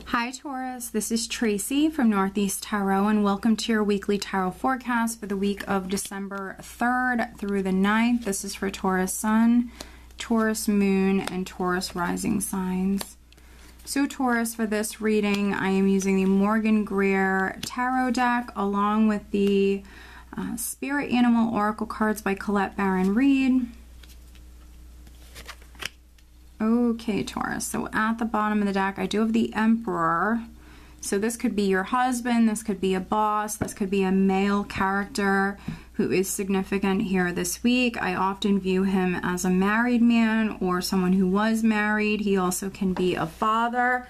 Hi Taurus, this is Tracy from Northeast Tarot and welcome to your weekly tarot forecast for the week of December 3rd through the 9th. This is for Taurus Sun, Taurus Moon, and Taurus Rising signs. So Taurus, for this reading, I am using the Morgan Greer Tarot deck along with the Spirit Animal Oracle cards by Colette Baron Reed. Okay, Taurus, so at the bottom of the deck, I do have the Emperor. So this could be your husband, this could be a boss, this could be a male character who is significant here this week. I often view him as a married man or someone who was married. He also can be a father.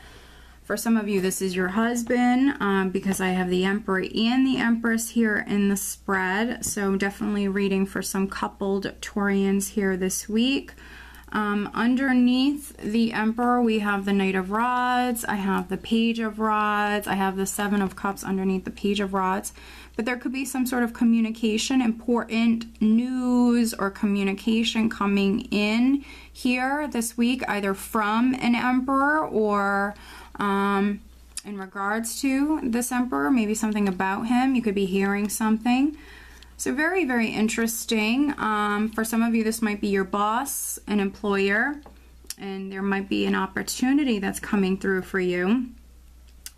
For some of you, this is your husband because I have the Emperor and the Empress here in the spread. So definitely reading for some coupled Taurians here this week. Underneath the Emperor, we have the Knight of Rods, I have the Page of Rods, I have the Seven of Cups underneath the Page of Rods. But there could be some sort of communication, important news or communication coming in here this week, either from an Emperor or in regards to this Emperor, maybe something about him. You could be hearing something. So very, very interesting. For some of you, this might be your boss, an employer, and there might be an opportunity that's coming through for you,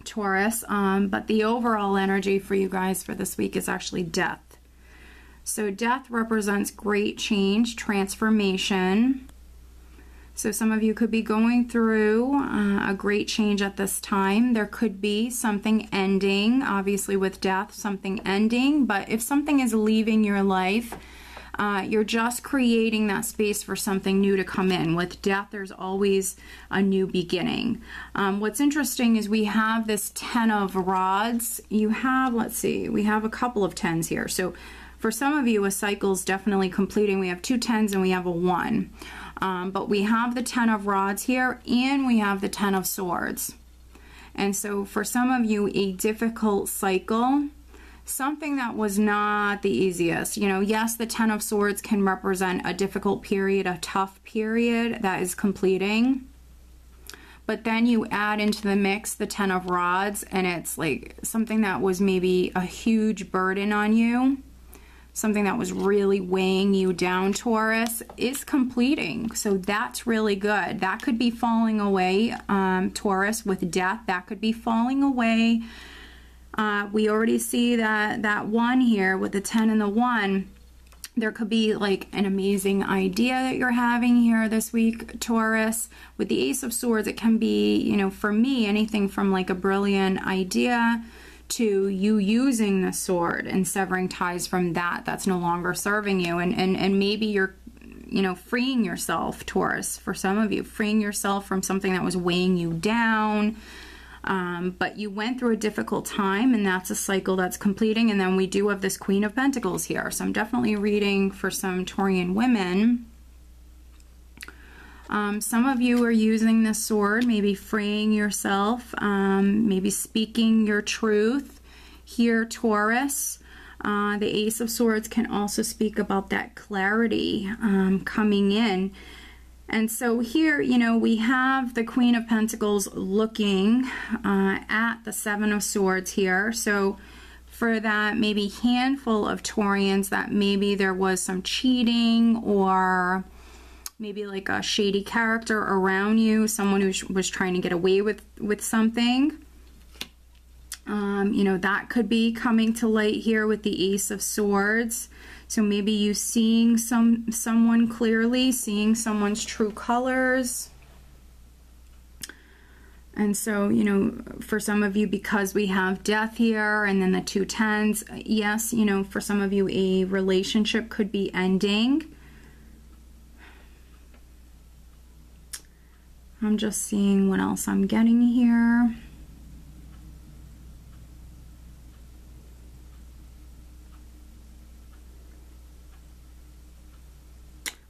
Taurus. But the overall energy for you guys for this week is actually death. So death represents great change, transformation. So some of you could be going through a great change at this time. There could be something ending, obviously with death, something ending. But if something is leaving your life, you're just creating that space for something new to come in. With death, there's always a new beginning. What's interesting is we have this 10 of Rods. You have, let's see, we have a couple of 10s here. So for some of you, a cycle's definitely completing. We have two 10s and we have a 1. But we have the 10 of Rods here and we have the 10 of Swords. And so for some of you, a difficult cycle, something that was not the easiest. You know, yes, the 10 of Swords can represent a difficult period, a tough period that is completing. But then you add into the mix the 10 of Rods and it's like something that was maybe a huge burden on you. Something that was really weighing you down, Taurus, is completing. So that's really good. That could be falling away, Taurus, with death. That could be falling away. We already see that 1 here with the 10 and the 1. There could be like an amazing idea that you're having here this week, Taurus. With the Ace of Swords, it can be, you know, for me, anything from like a brilliant idea to you using the sword and severing ties from that's no longer serving you, and maybe you're, you know, freeing yourself, Taurus. For some of you, freeing yourself from something that was weighing you down, but you went through a difficult time and that's a cycle that's completing. And then we do have this Queen of Pentacles here, so I'm definitely reading for some Taurian women. Some of you are using this sword, maybe freeing yourself, maybe speaking your truth here, Taurus. The Ace of Swords can also speak about that clarity coming in. And so here, you know, we have the Queen of Pentacles looking at the 7 of Swords here. So for that maybe handful of Taurians that maybe there was some cheating or maybe like a shady character around you, someone who was trying to get away with something. You know, that could be coming to light here with the Ace of Swords. So maybe you seeing someone clearly, seeing someone's true colors. And so, you know, for some of you, because we have death here and then the 2 10s, yes, you know, for some of you, a relationship could be ending. I'm just seeing what else I'm getting here.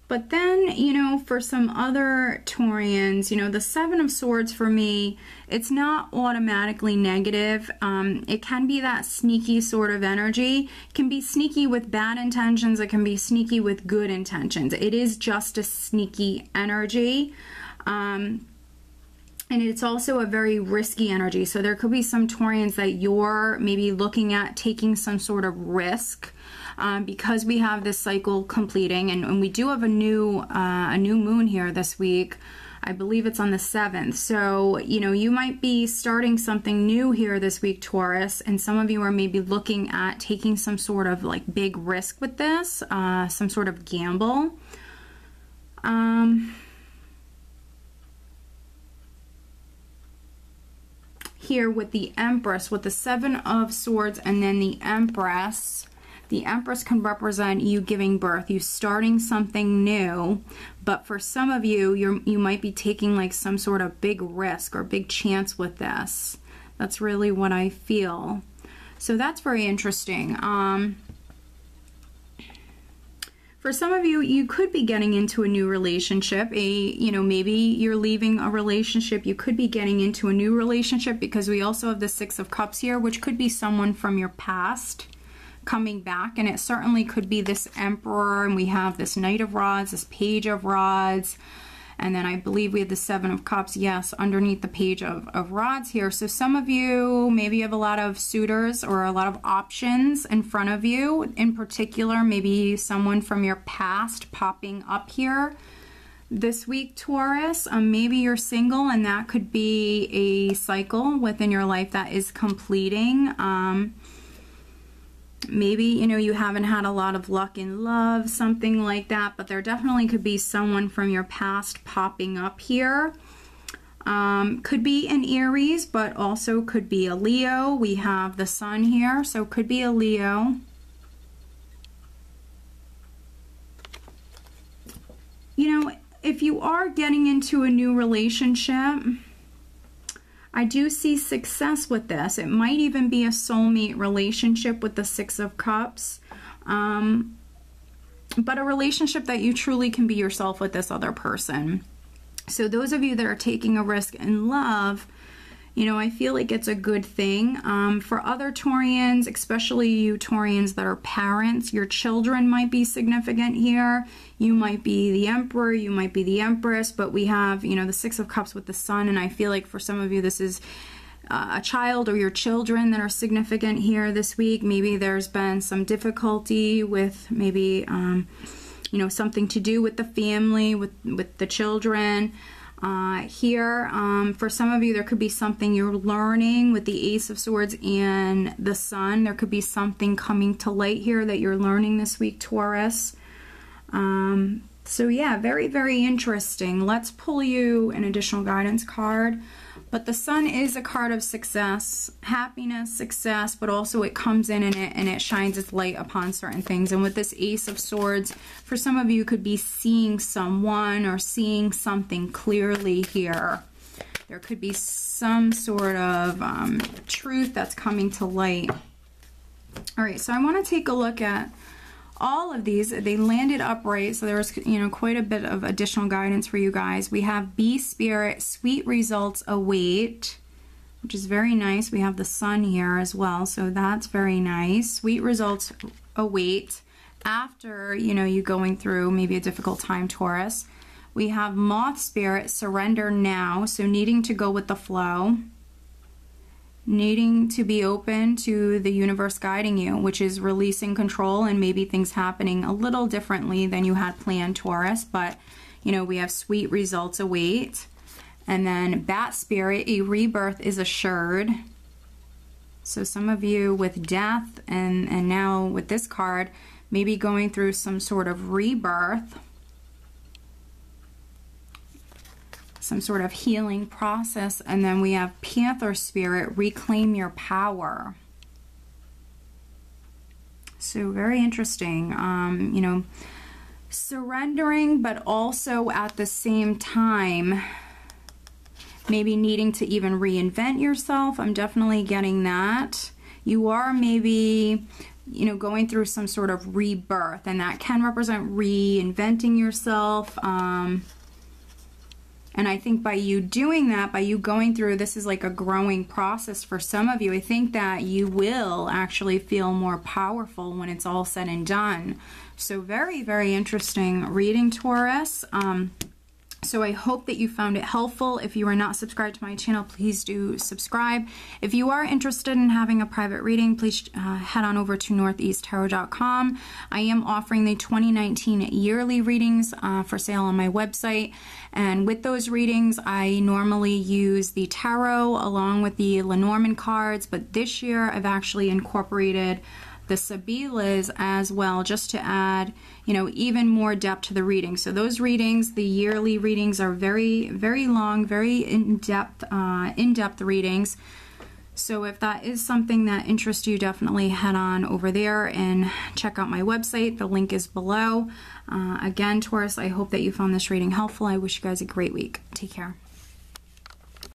But then, you know, for some other Taurians, you know, the 7 of Swords for me, it's not automatically negative. It can be that sneaky sort of energy. It can be sneaky with bad intentions. It can be sneaky with good intentions. It is just a sneaky energy. And it's also a very risky energy. So there could be some Taurians that you're maybe looking at taking some sort of risk, because we have this cycle completing, and we do have a new moon here this week. I believe it's on the 7th. So, you know, you might be starting something new here this week, Taurus, and some of you are maybe looking at taking some sort of like big risk with this, some sort of gamble. Here with the Empress, with the 7 of Swords and then the Empress can represent you giving birth, you starting something new. But for some of you, you might be taking like some sort of big risk or big chance with this. That's really what I feel. So that's very interesting. For some of you, you could be getting into a new relationship. You know, maybe you're leaving a relationship. You could be getting into a new relationship, because we also have the 6 of Cups here, which could be someone from your past coming back. And it certainly could be this Emperor. And we have this Knight of Rods, this Page of Rods. And then I believe we have the 7 of Cups, yes, underneath the Page of Rods here. So some of you, maybe you have a lot of suitors or a lot of options in front of you. In particular, maybe someone from your past popping up here this week, Taurus. Maybe you're single, and that could be a cycle within your life that is completing. Maybe, you know, you haven't had a lot of luck in love, something like that, but there definitely could be someone from your past popping up here. Could be an Aries, but also could be a Leo. We have the Sun here, so could be a Leo. You know, if you are getting into a new relationship, I do see success with this. It might even be a soulmate relationship with the 6 of Cups. But a relationship that you truly can be yourself with this other person. So those of you that are taking a risk in love, you know, I feel like it's a good thing. For other Taurians, especially you Taurians that are parents, your children might be significant here. You might be the Emperor, you might be the Empress, but we have, you know, the 6 of Cups with the Sun, and I feel like for some of you this is a child or your children that are significant here this week. Maybe there's been some difficulty with maybe, you know, something to do with the family, with the children. Here, for some of you, there could be something you're learning with the Ace of Swords and the Sun. There could be something coming to light here that you're learning this week, Taurus. So yeah, very, very interesting. Let's pull you an additional guidance card. But the Sun is a card of success, happiness, success, but also it comes in and it shines its light upon certain things. And with this Ace of Swords, for some of you could be seeing someone or seeing something clearly here. There could be some sort of truth that's coming to light. All right, so I want to take a look at all of these. They landed upright, so there was, you know, quite a bit of additional guidance for you guys. We have Be Spirit, sweet results await, which is very nice. We have the Sun here as well, so that's very nice. Sweet results await after, you know, you going through maybe a difficult time, Taurus. We have Moth Spirit, surrender now, so needing to go with the flow. Needing to be open to the universe guiding you, which is releasing control and maybe things happening a little differently than you had planned, Taurus. But, you know, we have sweet results await. And then Bat Spirit, a rebirth is assured. So some of you with death and now with this card, maybe going through some sort of rebirth. Some sort of healing process. And then we have Panther Spirit, reclaim your power. So very interesting. You know, surrendering, but also at the same time maybe needing to even reinvent yourself. I'm definitely getting that. You are maybe, you know, going through some sort of rebirth, and that can represent reinventing yourself. And I think by you doing that, by you going through, this is like a growing process for some of you. I think that you will actually feel more powerful when it's all said and done. So very, very interesting reading, Taurus. So I hope that you found it helpful. If you are not subscribed to my channel, please do subscribe. If you are interested in having a private reading, please head on over to northeasttarot.com. I am offering the 2019 yearly readings for sale on my website. And with those readings, I normally use the tarot along with the Lenormand cards, but this year I've actually incorporated the Sibyllus as well, just to add, you know, even more depth to the reading. So those readings, the yearly readings, are very, very long, very in-depth readings. So if that is something that interests you, definitely head on over there and check out my website. The link is below. Again, Taurus, I hope that you found this reading helpful. I wish you guys a great week. Take care.